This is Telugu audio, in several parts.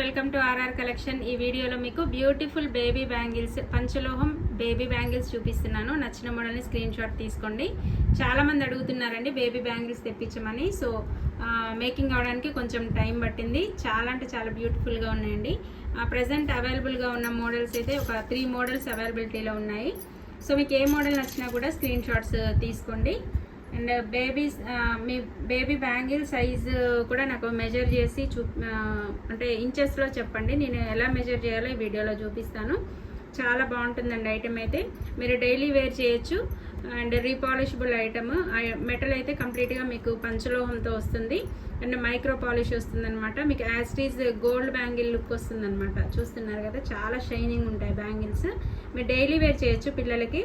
Welcome to RR collection. ఈ వీడియోలో మీకు బ్యూటిఫుల్ బేబీ బ్యాంగిల్స్, పంచలోహం బేబీ బ్యాంగిల్స్ చూపిస్తున్నాను. నచ్చిన మోడల్ని స్క్రీన్ షాట్ తీసుకోండి. చాలా మంది అడుగుతున్నారండి బేబీ బ్యాంగిల్స్ తెప్పించమని. సో మేకింగ్ అవడానికి కొంచెం టైం పట్టింది. చాలా అంటే చాలా బ్యూటిఫుల్గా ఉన్నాయండి. ప్రజెంట్ అవైలబుల్గా ఉన్న మోడల్స్ అయితే ఒక 3 మోడల్స్ అవైలబిలిటీలో ఉన్నాయి. సో మీకు ఏ మోడల్ నచ్చినా కూడా స్క్రీన్ షాట్స్ తీసుకోండి. And me baby bangle size కూడా నాకు మెజర్ చేసి అంటే ఇంచెస్లో చెప్పండి. నేను ఎలా మెజర్ చేయాలో ఈ వీడియోలో చూపిస్తాను. చాలా బాగుంటుందండి ఐటమ్ అయితే. మీరు డైలీ వేర్ చేయొచ్చు. And repolishable item. మెటల్ అయితే కంప్లీట్గా మీకు పంచలోహంతో వస్తుంది. అండ్ మైక్రో పాలిష్ వస్తుందన్నమాట. మీకు యాస్టీజ్ గోల్డ్ బ్యాంగిల్ లుక్ వస్తుందన్నమాట. చూస్తున్నారు కదా, చాలా షైనింగ్ ఉంటాయి బ్యాంగిల్స్. మీరు డైలీ వేర్ చేయొచ్చు పిల్లలకి.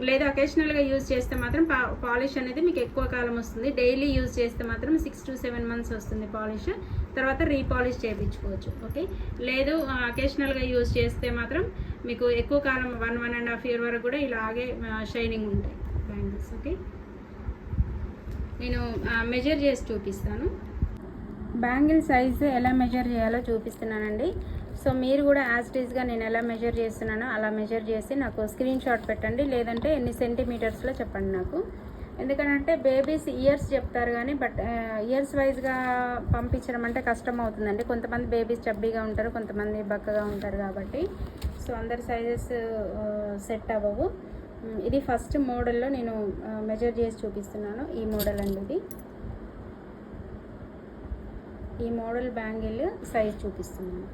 లేదా అకేషనల్గా యూజ్ చేస్తే మాత్రం పాలిష్ అనేది మీకు ఎక్కువ కాలం వస్తుంది. డైలీ యూజ్ చేస్తే మాత్రం 6 to 7 months వస్తుంది పాలిష్. తర్వాత రీపాలిష్ చేయించుకోవచ్చు. ఓకే, లేదు అకేషనల్గా యూజ్ చేస్తే మాత్రం మీకు ఎక్కువ కాలం 1.5 year వరకు కూడా ఇలాగే షైనింగ్ ఉంటాయి బ్యాంగిల్స్. ఓకే, నేను మెజర్ చేసి చూపిస్తాను. బ్యాంగిల్ సైజు ఎలా మెజర్ చేయాలో చూపిస్తున్నానండి. సో మీరు కూడా యాజ్టీజ్గా నేను ఎలా మెజర్ చేస్తున్నానో అలా మెజర్ చేసి నాకు స్క్రీన్ షాట్ పెట్టండి. లేదంటే ఎన్ని సెంటీమీటర్స్లో చెప్పండి నాకు. ఎందుకంటే బేబీస్ ఇయర్స్ చెప్తారు కానీ ఇయర్స్ వైజ్గా పంపించడం అంటే కష్టం అవుతుందండి. కొంతమంది బేబీస్ చబ్బీగా ఉంటారు, కొంతమంది బక్కగా ఉంటారు కాబట్టి సో అందరి సైజెస్ సెట్ అవ్వవు. ఇది ఫస్ట్ మోడల్లో నేను మెజర్ చేసి చూపిస్తున్నాను. ఈ మోడల్ అండి ఇది. ఈ మోడల్ బ్యాంగిల్ సైజ్ చూపిస్తున్నాను.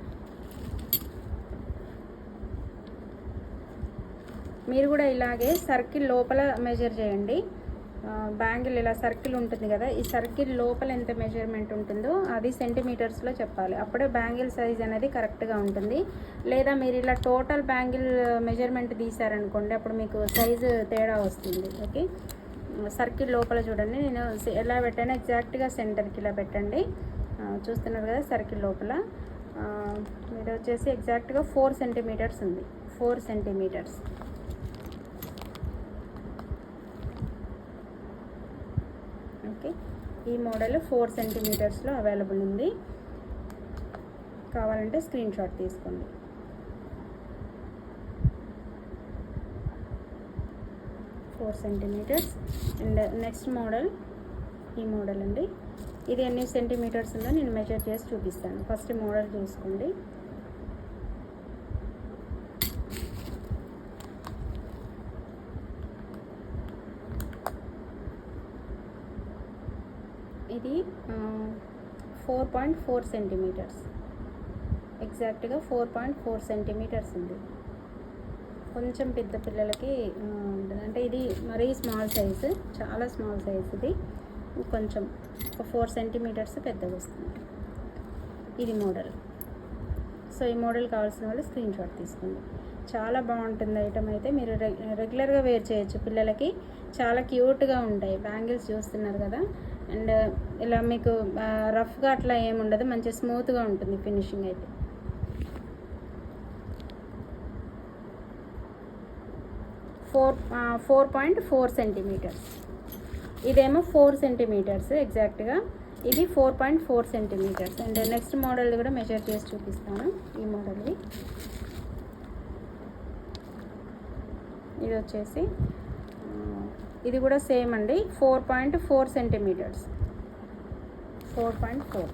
మీరు కూడా ఇలాగే సర్కిల్ లోపల మెజర్ చేయండి. బ్యాంగిల్ ఇలా సర్కిల్ ఉంటుంది కదా, ఈ సర్కిల్ లోపల ఎంత మెజర్మెంట్ ఉంటుందో అది సెంటీమీటర్స్లో చెప్పాలి. అప్పుడే బ్యాంగిల్ సైజ్ అనేది కరెక్ట్గా ఉంటుంది. లేదా మీరు ఇలా టోటల్ బ్యాంగిల్ మెజర్మెంట్ తీసారనుకోండి, అప్పుడు మీకు సైజు తేడా వస్తుంది. ఓకే, సర్కిల్ లోపల చూడండి. నేను ఎలా పెట్టాను ఎగ్జాక్ట్గా సెంటర్కి ఇలా పెట్టండి. చూస్తున్నారు కదా, సర్కిల్ లోపల మీరు వచ్చేసి ఎగ్జాక్ట్గా 4 centimeters ఉంది. 4 centimeters. ఓకే, ఈ మోడల్ 4 centimetersలో అవైలబుల్ ఉంది. కావాలంటే స్క్రీన్ షాట్ తీసుకోండి. $4 centimeters. అండ్ నెక్స్ట్ మోడల్ ఈ మోడల్ అండి. ఇది ఎన్ని సెంటీమీటర్స్ ఉందో నేను మెజర్ చేసి చూపిస్తాను. ఫస్ట్ మోడల్ చూసుకోండి. ఇది 4.4 centimeters. ఎగ్జాక్ట్గా 4.4 centimeters ఉంది. కొంచెం పెద్ద పిల్లలకి అంటే ఇది మరీ స్మాల్ సైజు, చాలా స్మాల్ సైజ్. ఇది కొంచెం ఒక 4 centimeters పెద్దగా వస్తుంది. ఇది మోడల్. సో ఈ మోడల్ కావాల్సిన వాళ్ళు స్క్రీన్ షాట్ తీసుకోండి. చాలా బాగుంటుంది ఐటమ్ అయితే. మీరు రెగ్యులర్గా వేర్ చేయొచ్చు పిల్లలకి. చాలా క్యూట్గా ఉంటాయి బ్యాంగిల్స్. చూస్తున్నారు కదా. అండ్ ఇలా మీకు రఫ్గా అట్లా ఏముండదు, మంచి స్మూత్గా ఉంటుంది ఫినిషింగ్ అయితే. Four 4.4 centimeters. ఇదేమో 4 centimeters ఎగ్జాక్ట్గా. ఇది 4.4 centimeters. అండ్ నెక్స్ట్ మోడల్ కూడా మెజర్ చేసి చూపిస్తాను. ఈ మోడల్ది ఇది వచ్చేసి ఇది కూడా సేమ్ అండి. 4.4 centimeters. 4.4.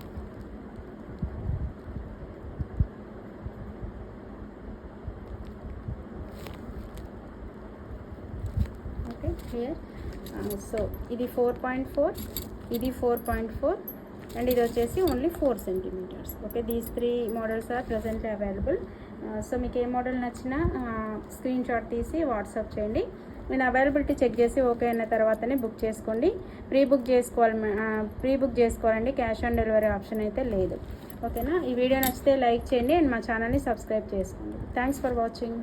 Okay, clear. సో ఇది 4.4, ఇది 4.4 అండ్ ఇది వచ్చేసి only 4 centimeters. Okay, these 3 models are presently available. So మీకు ఏ మోడల్ నచ్చినా స్క్రీన్ షాట్ తీసి వాట్సాప్ చేయండి. నేను అవైలబిలిటీ చెక్ చేసి ఓకే అయిన తర్వాతనే బుక్ చేసుకోండి. ప్రీ బుక్ చేసుకోవాలండి. క్యాష్ ఆన్ డెలివరీ ఆప్షన్ అయితే లేదు. ఓకేనా. ఈ వీడియో నచ్చితే లైక్ చేయండి అండ్ మా ఛానల్ని సబ్స్క్రైబ్ చేసుకోండి. Thanks for watching.